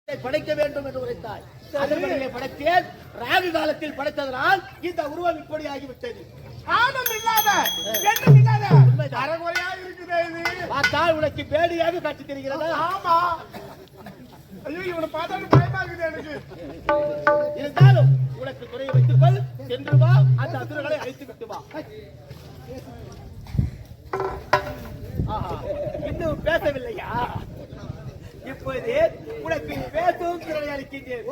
படைக்க வேண்டும் என்று உரைத்தாய். அதன்படியே படைத்தேன். ராகு காலத்தில் படைத்ததனால் இந்த உருவம் இப்படி ஆகிவிட்டது. ஆனம் இல்லாத எண்ணம் இல்லாத அறகுறையா இருக்குது. இது பார்த்தால் உனக்கு பேடியாக காட்சி தெரிகிறதா? ஆமா. ஐயோ, இவனை பார்த்தாலும் பயமா இருக்குது எனக்கு. இருந்தாலும் உனக்கு குறைய வைத்துக் கொள். சென்று வா, அந்த அசுரர்களை அழைத்து விட்டு வா. இன்னும் பேசவில்லையா? இப்போது உனக்கு பேசும் திறனை அளிக்கின்றேன்.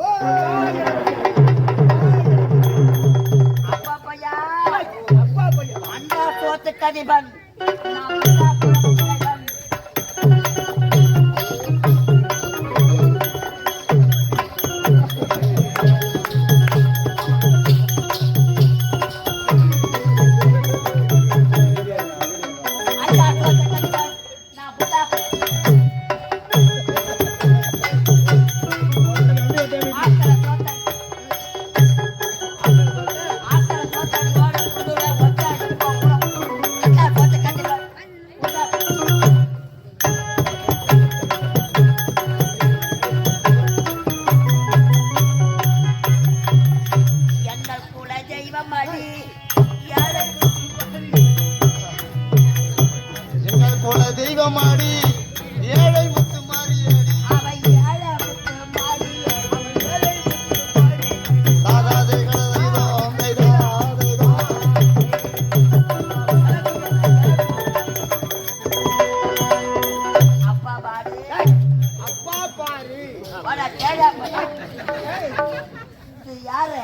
அப்பா பையா, அப்பா பையா, அண்ணா சோத்து கதிபன், தெய்வமாடி ஏழை முத்து மாறியடி அவை ஏழை முத்து மாறி அப்பா பாரு, அப்பா பாரு. இது யாரு?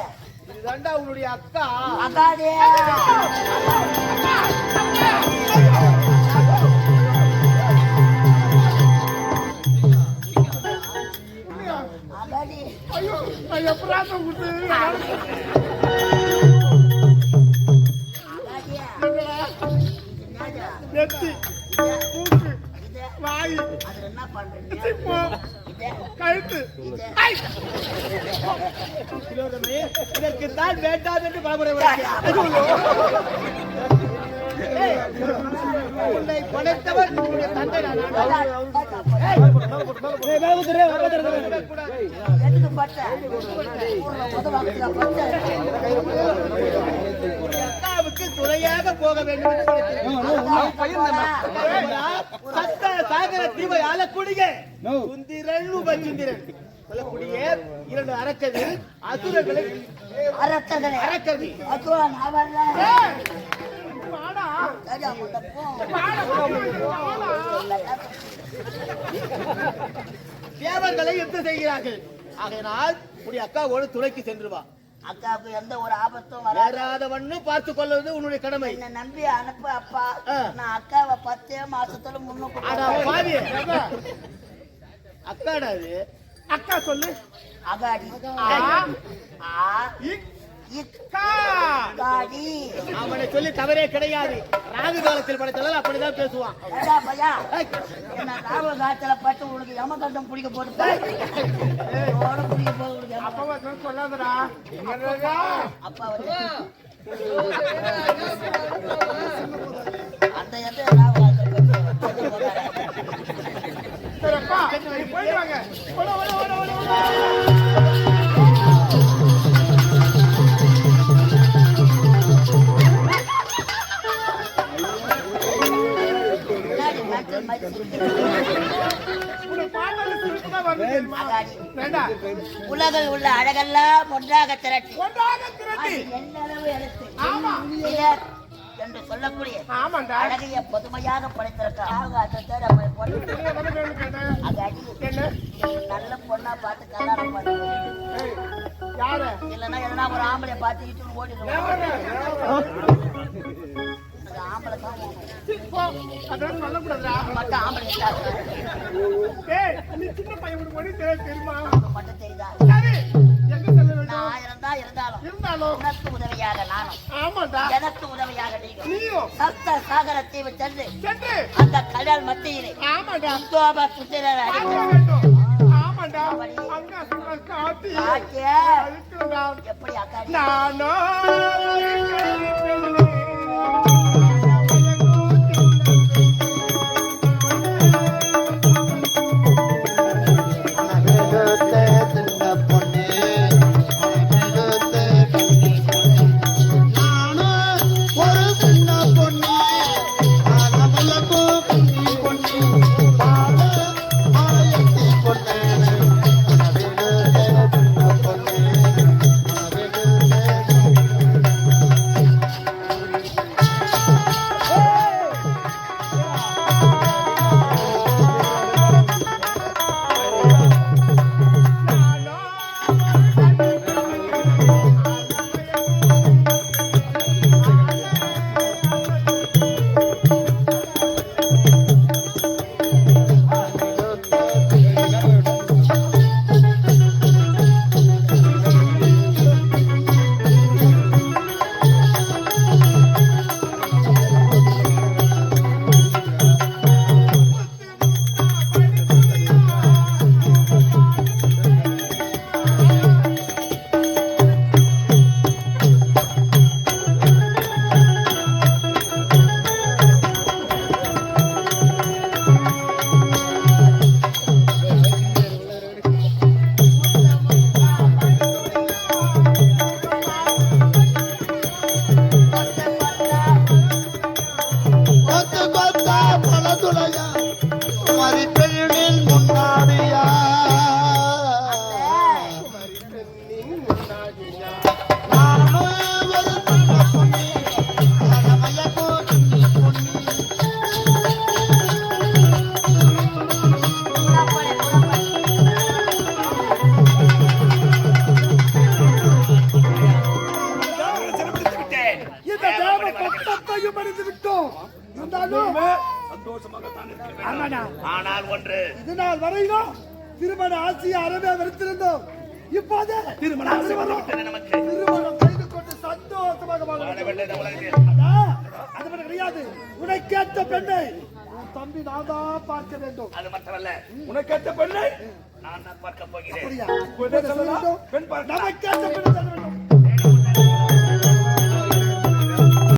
இதுதாண்டா உன்னுடைய அக்கா. அகாடே அகாடி. ஐயோ, நான் எப்பராத விட்டு அகாடியா நெத்தி மூக்கு வாய் அது என்ன பண்றீங்க? சிப்பு கழுத்து வினோதமே, இதற்குத்தான் வேண்டாம் என்று பாபுரை உன்னை படைத்தவன் உன்னுடைய தந்தை. எதுக்கு பட்ட ஊர்ல முதல்ல பட்ட அக்காவுக்கு துணையாக போக வேண்டும் சத்த சாகர தீவை ஆளக்கூடிய சுந்திரன் உபசுந்திரன் சொல்லக்கூடிய இரண்டு அரக்கர்கள் அசுரர்களை அரக்கர்கள் அசுரன் அவர்ல தேவர்களை யுத்தம் செய்கிறார்கள். ஆகையினால் உடைய அக்காவோடு துணைக்கு சென்று வா. அக்காவுக்கு எந்த ஒரு ஆபத்தும் வராதவன்னு பார்த்து கொள்வது உன்னுடைய கடமை. என்ன நம்பி அனுப்பு அப்பா. நான் அக்காவை 10 மாசத்துல முன்னுக்கு அக்காடாது. அக்கா சொல்லு. அகாடி அவனை சொல்லி தவறே கிடையாது. ராகு காலத்தில் படைத்ததால் அப்படிதான் பேசுவான். என்ன ராகு காலத்துல பட்டு உனக்கு யமகண்டம் பிடிக்க போட்டு பிடிக்க போது அப்பா சொல்லாதடா. அப்பா அந்த எந்த ராகு போயிட்டு வாங்க. உலகில் உள்ள அழகெல்லாம் ஒன்றாக திரட்டி என்று சொல்லக்கூடிய அழகைய பொதுமையாக படைத்திருக்க நல்ல பொண்ணா பார்த்து கல்யாணம் பண்ணி இல்லைன்னா எதனா ஒரு ஆம்பளை பார்த்து இட்டு ஓடிடுவோம். ஆம்பளை மட்டும் ஆம்பளை மட்டும் தெரியுதா? நான் இருந்தாலும் உனக்கு உதவியாக நானும் எனக்கு உதவியாக நீங்களும் சப்த சாகர தீவு சென்று அந்த கடல் மத்தியிலே சுத்திரர் எப்படி அக்கா கொடுத்த ஆனா ஆனால் ஒன்று இது நாள் வரையிலும் திருமண ஆட்சியை அறவே வெறுத்திருந்தோம். இப்போது திருமண ஆசை வந்துவிட்டது நமக்கு. திருமணம் செய்து கொண்டு சந்தோஷமாக வாழ வாழ வேண்டும். வேண்டும் இந்த உலகத்தில். அண்ணா, அது மட்டும் கிடையாது. உனக்கேற்ற பெண்ணை உன் தம்பி நான் தான் பார்க்க வேண்டும். அது மட்டுமல்ல, உனக்கேற்ற பெண்ணை நான் தான் பார்க்க போகிறேன். அப்படியா? பெண் பார்க்க நமக்கேற்ற பெண்ணை தர வேண்டும்.